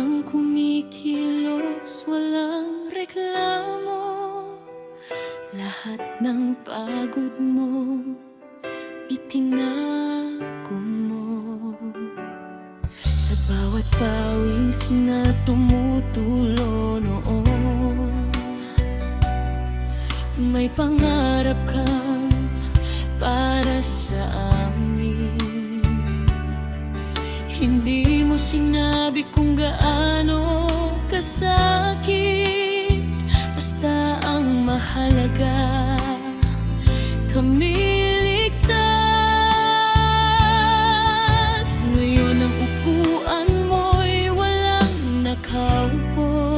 Habang kumikilos, walang reklamo, lahat ng pagod mo itinago mo. Sa bawat pawis na tumutulo noon, may pangarap kang para sa amin. Hindi mo sinabi kung gaano kasakit, basta ang mahalaga kami ligtas. Ngayon ang upuan mo'y walang nakaupo,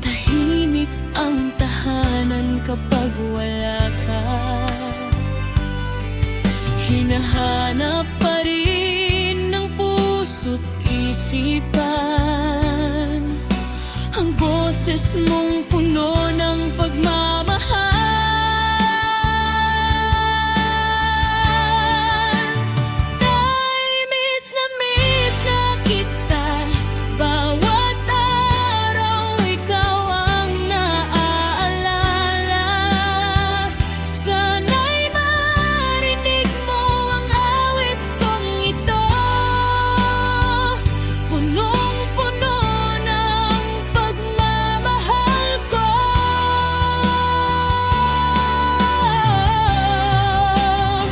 tahimik ang tahanan kapag wala ka. Hinahanap pa rin ng puso't isipan ang boses mong puno ng pagmamahal. Tay, miss na kita, bawat araw ikaw ang naaalala. Sana'y marinig mo ang awit kong ito, punong-puno ng pagmamahal ko.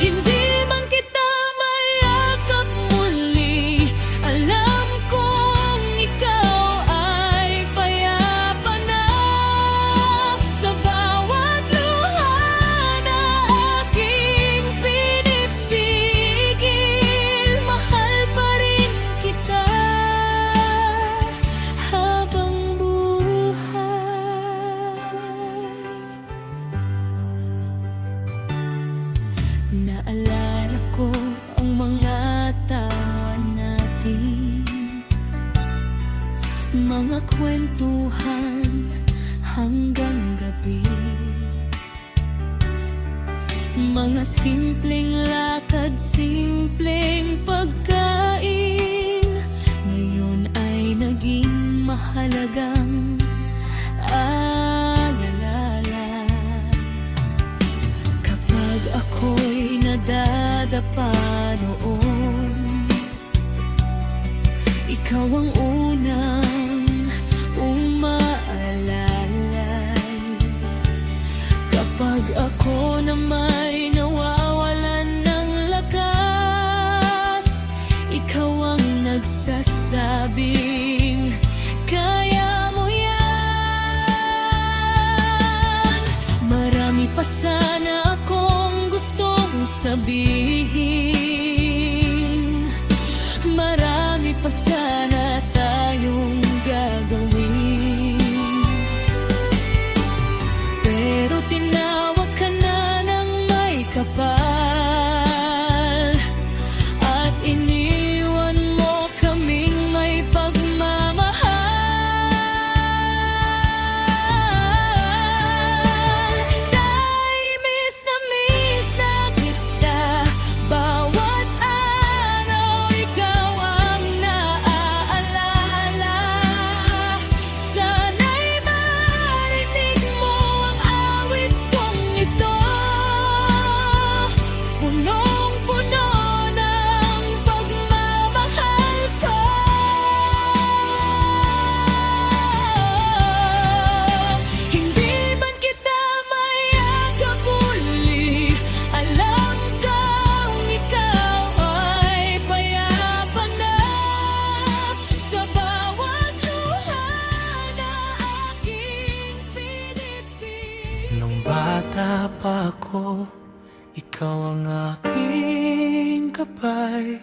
Hindi man kita mayakap muli, alam kong ikaw ay payapa na. Sa bawat luha na aking pinipigil, mahal pa rin kita habang buhay. Naalala ko ang mga tawa natin, mga kwentuhan hanggang gabi, mga simpleng lakad, simpleng pagkain. Ngayon ay naging mahalagang alala. Kapag ako'y nadadapa noon, ikaw ang unang umaalalay. Kapag ako na may nawawalan ng lakas, ikaw ang nagsasabing kaya mo yan. Marami pa sana akong gustong sabihin, marami pa sana tayong gagawin, pero tinawag ka na ng may kapal at iniwan mo kaming may pagmamahal. Tay, miss na kita, bawat araw ikaw ang naaalala. Sana'y marinig mo ang awit kong ito, punong-puno ng pagmamahal ko. Hindi man kita mayakap muli, alam kong ikaw ay payapa na. Sa bawat luha na aking pinipili. Nung bata pa ako, ikaw ang aking gabay.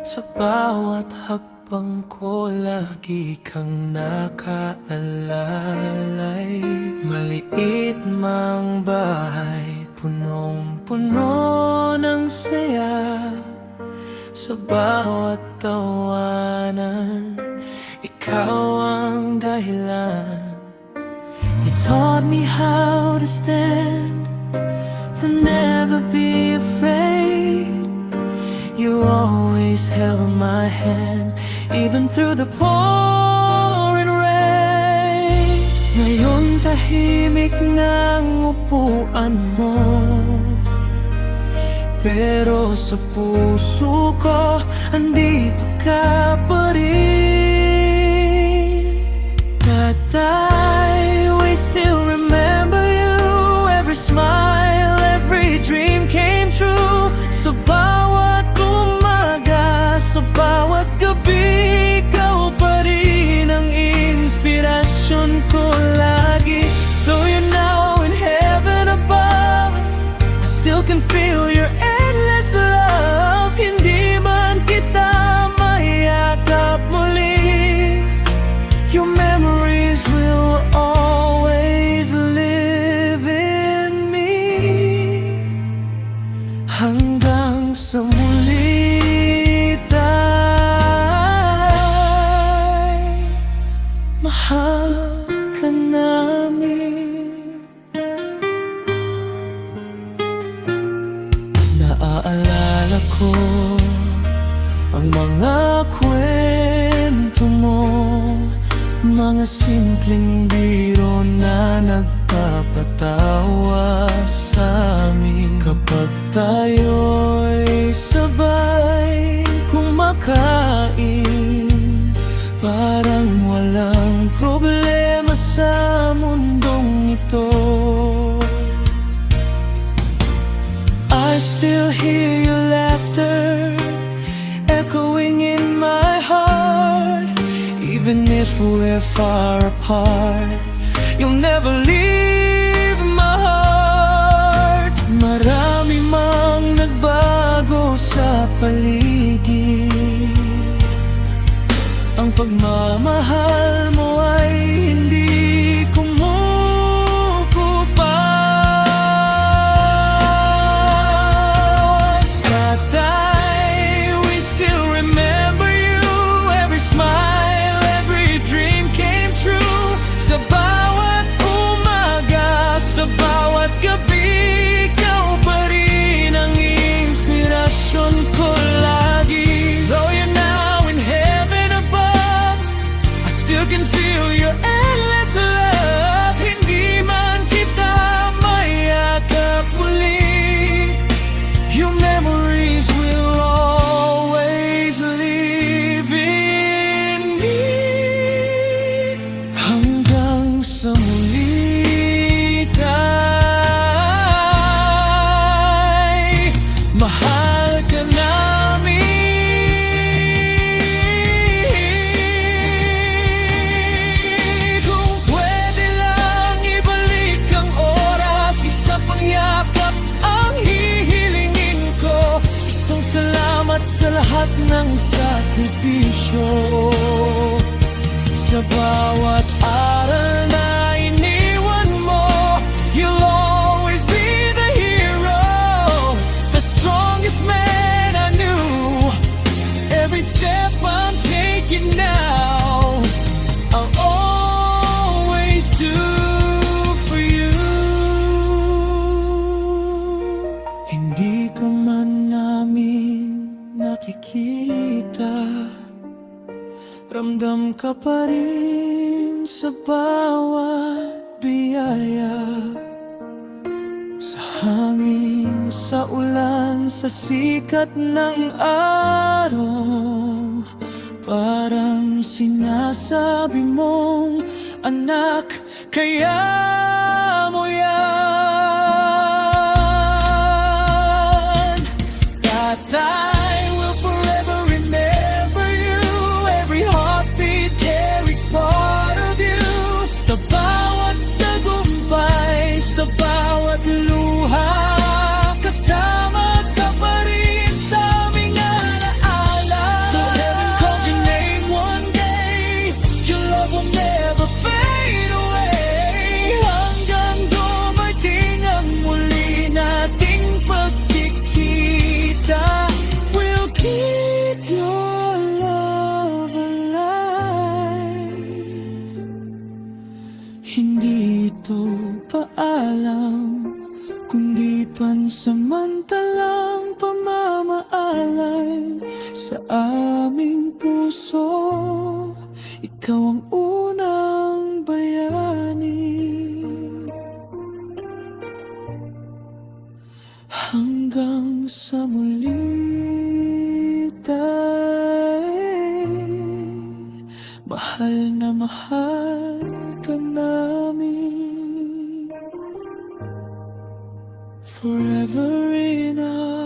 Sa bawat hakbang ko, lagi kang nakaalalay. Maliit mang bahay, punong-puno ng saya. Sa bawat tawanan, ikaw ang dahilan. You taught me how to stand, to never be afraid. You always always held my hand, even through the pouring rain. Ngayon tahimik ng upuan mo, pero sa puso ko andito ka pa rin. Tatay, we still remember you. Every smile, every dream came true. Sa bawat umaga, sa bawat gabi, ikaw pa rin ang inspirasyon ko lagi. Though you're now in heaven above, I still can feel your endless love. Hindi man kita mayakap muli, your memories will always live in me. Hanggang sa muli, tay, mahal ka namin. Naaalala ko ang mga kwento mo, mga simpleng biro na nagpapatawa sa amin. Kapag tayo'y sabay kumakain, parang walang problema sa mundong ito. I still hear your laughter echoing in my heart. Even if we're far apart, you'll never leave my heart. Marami mang nagbago sa paligid, ang pagmamahal mo ay hindi kumukupas. Tatay, we still remember you. Every smile, every dream came true. Sa bawat umaga, sa bawat gabi, ikaw pa rin ang inspirasyon ko lagi. Though you're now in heaven above, I still can feel your endless love. Hindi man kita mayakap muli, your memories will always live in me. Hanggang sa muli, tay, mahal ka namin. Kung pwede lang ibalik ang oras, isa pang yakap ang hihilingin ko. Isang salamat sa lahat ng sakripisyo, sa bawat aral na iniwan mo. You'll always be the hero, the strongest man I knew. Every step I'm taking now, I'll always do for you. Hindi ka man namin nakikita, ramdam ka pa rin sa bawat biyaya. Sa hangin, sa ulan, sa sikat ng araw, parang sinasabi mong, anak, kaya mo yan. Tatay, will forever remember you. Every heartbeat carries part of you. Sa bawat tagumpay, sa bawat luha, kasama ka pa rin sa aming alaala. Though heaven called your name one day, your love will never fade away. sa aming puso. Ikaw ang unang bayani. Hanggang sa muli tayo, mahal na mahal ka namin. Forever in our